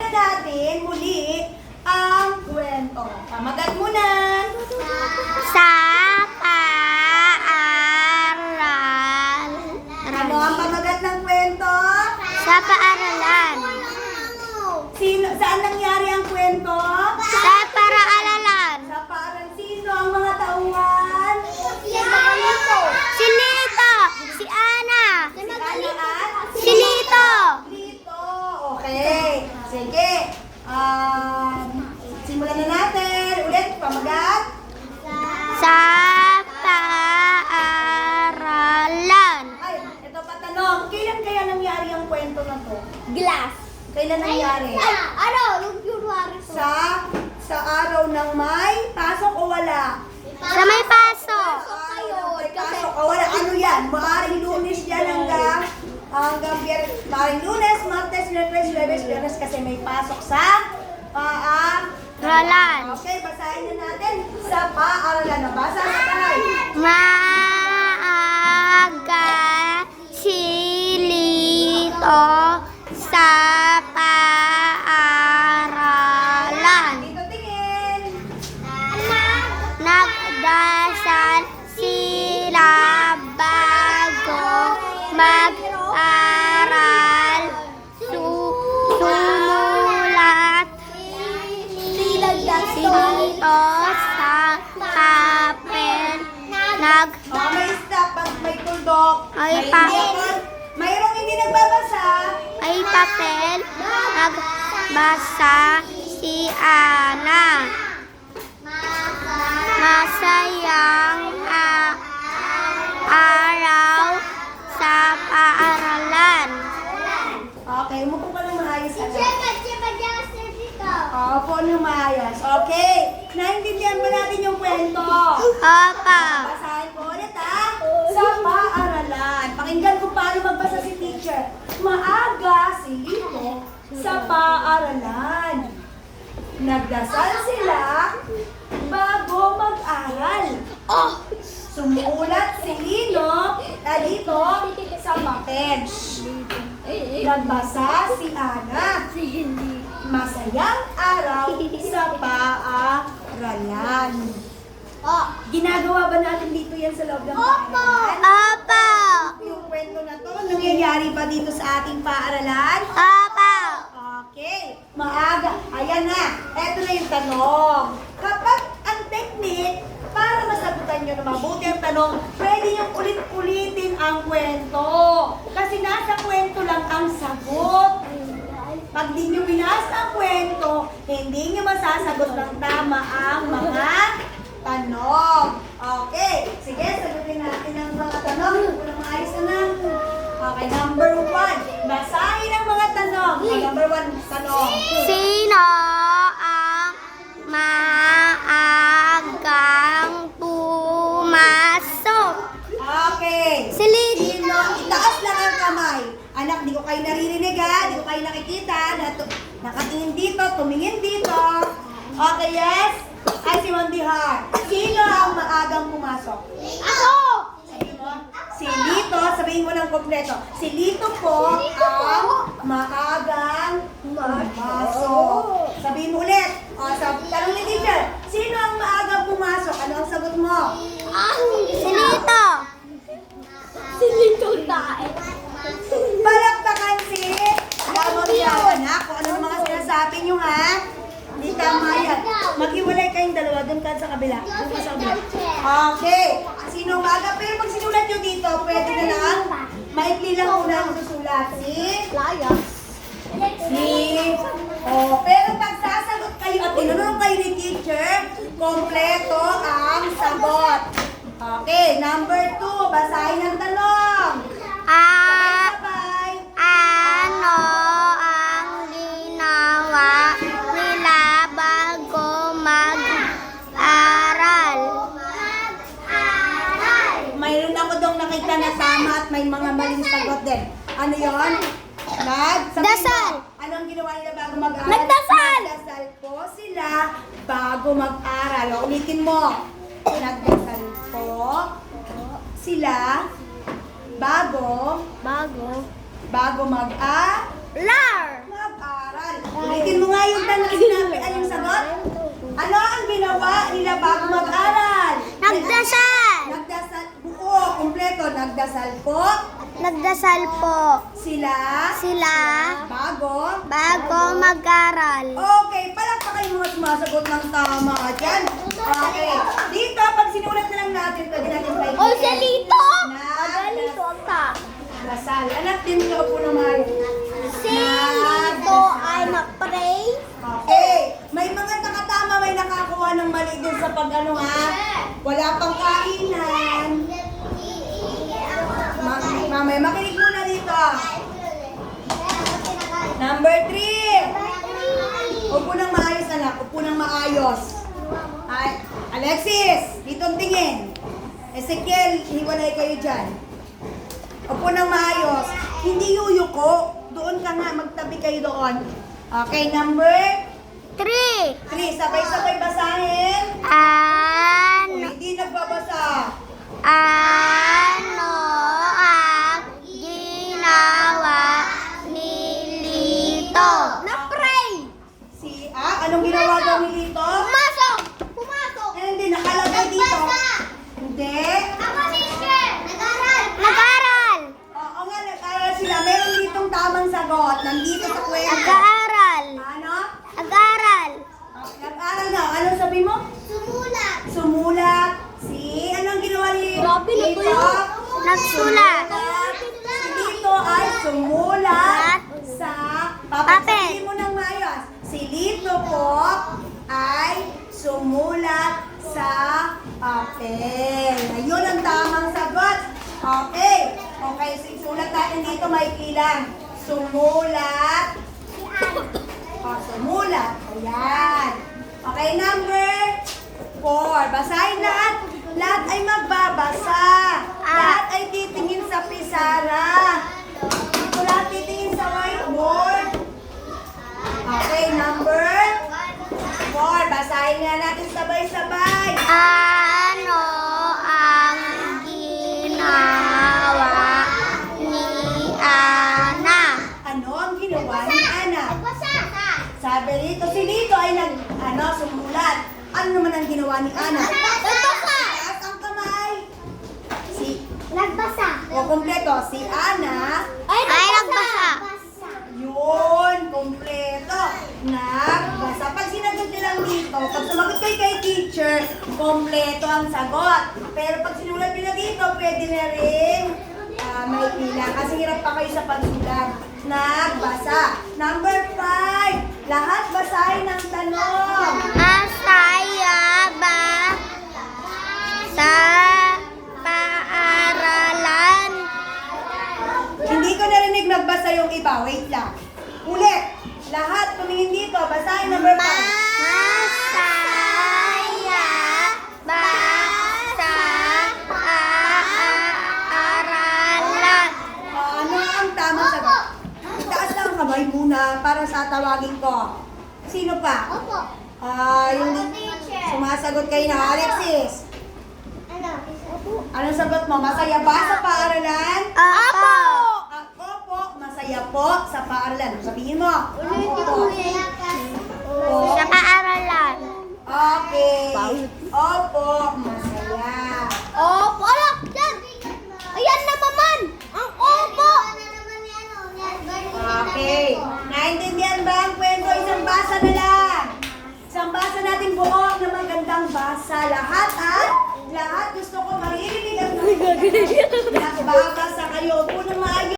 na natin muli ang kwento. Pamagat muna. Sa paaralan. Ano ang pamagat ng kwento? Sa paaralan. Saan nangyari ang kwento? Sa paaralan. Sa paaralan. Sino ang mga tauhan? Si Lito. Si Ana. Si Ana at? Si Lito. Lito. Okay. Sige. Simulan na natin. Ulit, pamagat. Sa paaralan. Ay, ito pa tanong. Kailan kaya nangyari ang kwento na to? Glass. Kailan nangyari? Nung January Sa araw ng may pasok o wala? Sa may pasok. May pasok o wala? Ano yan? Maaring Lunes yan hanggang maaring Lunes, Martes, Miyerkules, Huwebes, Biyernes kasi may pasok sa Paaralan. Okay, basahin na natin sa paaralan. Nabasa sa tahay. Maaga si Lito sa paaralan. Dito tingin. Nagdasal sila bago mag-aral. Sumulat si Lito sa papel. May stop pag may tuldok. Mayroong hindi nagbabasa. Ay papel, nagbasa si Ana. Masayang araw sa paaralan. Okay, umupo ka lang maayos. Opo, nang maayos. Okay, naintindihan ba natin yung kwento? Opo. Basahin ko ulit sa paaralan. Pakinggan kung paano magbasa si teacher. Maaga si Lito sa paaralan. Nagdasal sila bago mag-aral. Sumulat si Lito sa papel. Nagbasa si Ana. Masayang araw sa paaralan. Ginagawa ba natin dito yan sa loob ng paaralan? Opo. Yung kwento na to, nangyayari ba dito sa ating paaralan? Opo. Okay, maaga. Ayan na, eto na yung tanong. Kapag ang technique, para masagutan nyo na mabuti ang tanong, pwede nyo ulit-ulitin ang kwento. Kasi nasa kwento lang ang sagot. Pag di nyo binasa ang kwento, hindi nyo masasagot ng tama ang mga tanong. Okay, sige, sagutin natin ang mga tanong. Kung maayos na. Okay, number 1. Basahin ang mga tanong. Number 1, tanong. Sino ang maagang pumasok? Okay. Si Lito. Sino? Itaas lang ang kamay. Anak, di ko kayo naririnig ha. Di ko kayo nakikita. Nakatingin dito, tumingin dito. Okay, yes? Ay, si Mandihar. Sino ang maagang pumasok? Ako! Sabihin mo, si Lito, sabihin mo ng kompleto. Si Lito po ang maagang pumasok. Sabihin mo ulit. Tanong ni teacher, sino ang maagang pumasok? Ano ang sagot mo? Si Lito. Si Lito tayo. Palakpakan si Lamang Yawan, ha? Kung ano yung mga sinasabi nyo, ha? Hindi tama yan. Maghiwalay kayong dalawa. Doon ka sa kabila. Doon ka sa kabila. Okay. Sino maaga? Pero pag sinulat nyo dito, pwede na lang. Maikli lang muna ang susulat. Pero pag sasagot kayo at tinanong kayo ni teacher, kompleto ang sagot. Okay. Number 2. Basahin ang tanong. Sabay-sabay. Ano ang ginawa nila bago mag-aral? Mayroon ako dong nakita na tama at may mga maling sagot din. Ano yon? Dasal. Ano ang ginawa nila bago mag-aral? Nagdasal. Nagdasal po sila bago mag-aral. O, ulitin mo. Nagdasal po sila bago mag-aral. Lar. Mag-aral. Ulitin mo na sinabi ay yung sagot? Ano ang ginawa nila bago mag-aral? Nagdasal. Nagdasal. Buo, kumpleto. Nagdasal po. Nagdasal po. Sila. Sila bago mag-aral. Okay, palakpakan yung mga sumasagot ng tama. Diyan. Okay. Dito, pag sinulat na lang natin, pwede natin tayo. O, Salito! Nagdasal. ka. Anak din ko po naman. Salito ay nag-pray. Okay. May mga nakatama, may nakakuha ng mali din sa pag-ano ha. Wala pang kainan. Mamaya, makinig muna dito. Number 3. Upo ng maayos, anak. Upo ng maayos. Ay, Alexis, dito ang tingin. Ezekiel, hiwalay kayo dyan. Upo ng maayos. Hindi yuyuko. Doon ka nga, magtabi kayo doon. Okay, number 3. 3. Sabay-sabay basahin. Hindi nagbabasa. Ano ang ginawa ni Lito? Na-pray. Anong ginawa daw ni Lito? Pumasok. Pumasok. Hindi, nakalagay dito. Hindi. Ako, teacher. Nag-aral. Nag-aral. Oo nga, nag-aral sila. Meron ditong tamang sagot. Nandito sa kwento. Nag-aral. Ano? Nag-aral. Nag-aral na. Anong sabi mo? Sumulat. Sumulat. Anong ginawa ni Lito? Nagsulat. Si Lito ay sumulat sa papel. Papel. Sabihin mo ng mayos. Si Lito po ay sumulat sa papel. Ayun ang tamang sagot. Okay. Okay, sulat natin dito may ilan. Sumulat. Sumulat. Ayan. Okay, number 4. Basahin lahat. Lahat ay magbabasa. Lahat ay titingin sa pisara. Dito lahat titingin sa whiteboard. Okay, number 4. Basahin nga natin sabay-sabay. Ano ang ginawa ni Ana? Ano ang ginawa ni Ana? Sabi rito, si Lito ay sumulat. Ano naman ang ginawa ni Ana? Nagbasa. Taas ang kamay. Nagbasa. Kompleto. Si Ana, Ay, nagbasa. yun, kompleto. Nagbasa. Pag sinagot nilang dito, pag sumagot kayo kay teacher, kompleto ang sagot. Pero pag sinulat nila dito, pwede na rin may pila. Kasi hirap pa kayo sa pagsulat. Nagbasa. Number 5. Lahat basahin ng tanong. Masaya ba sa paaralan? Hindi ko narinig nagbasa yung iba. Wait lang. Ulit. Lahat tumingin dito. Basahin number 5. Masaya ba sa paaralan? Ano ang tamang sagot? Itaas lang ang kamay muna para sa tawagin ko. Sino pa? Opo. Yung sumasagot kayo na Alexis. Anong sagot mo? Masaya ba sa paaralan? Opo. Opo, masaya po sa paaralan. Sabihin mo. Opo. Sa paaralan. Okay. Opo, masaya. Opo. Alak, yan. Ayan na naman. Ang opo. Okay. Naintindihan ba ang kwento? Isang basa na lang. Isang basa natin buo na magandang basa. Lahat ha? Lahat gusto ko maririnig at nagbabasa kayo. Puno maayo.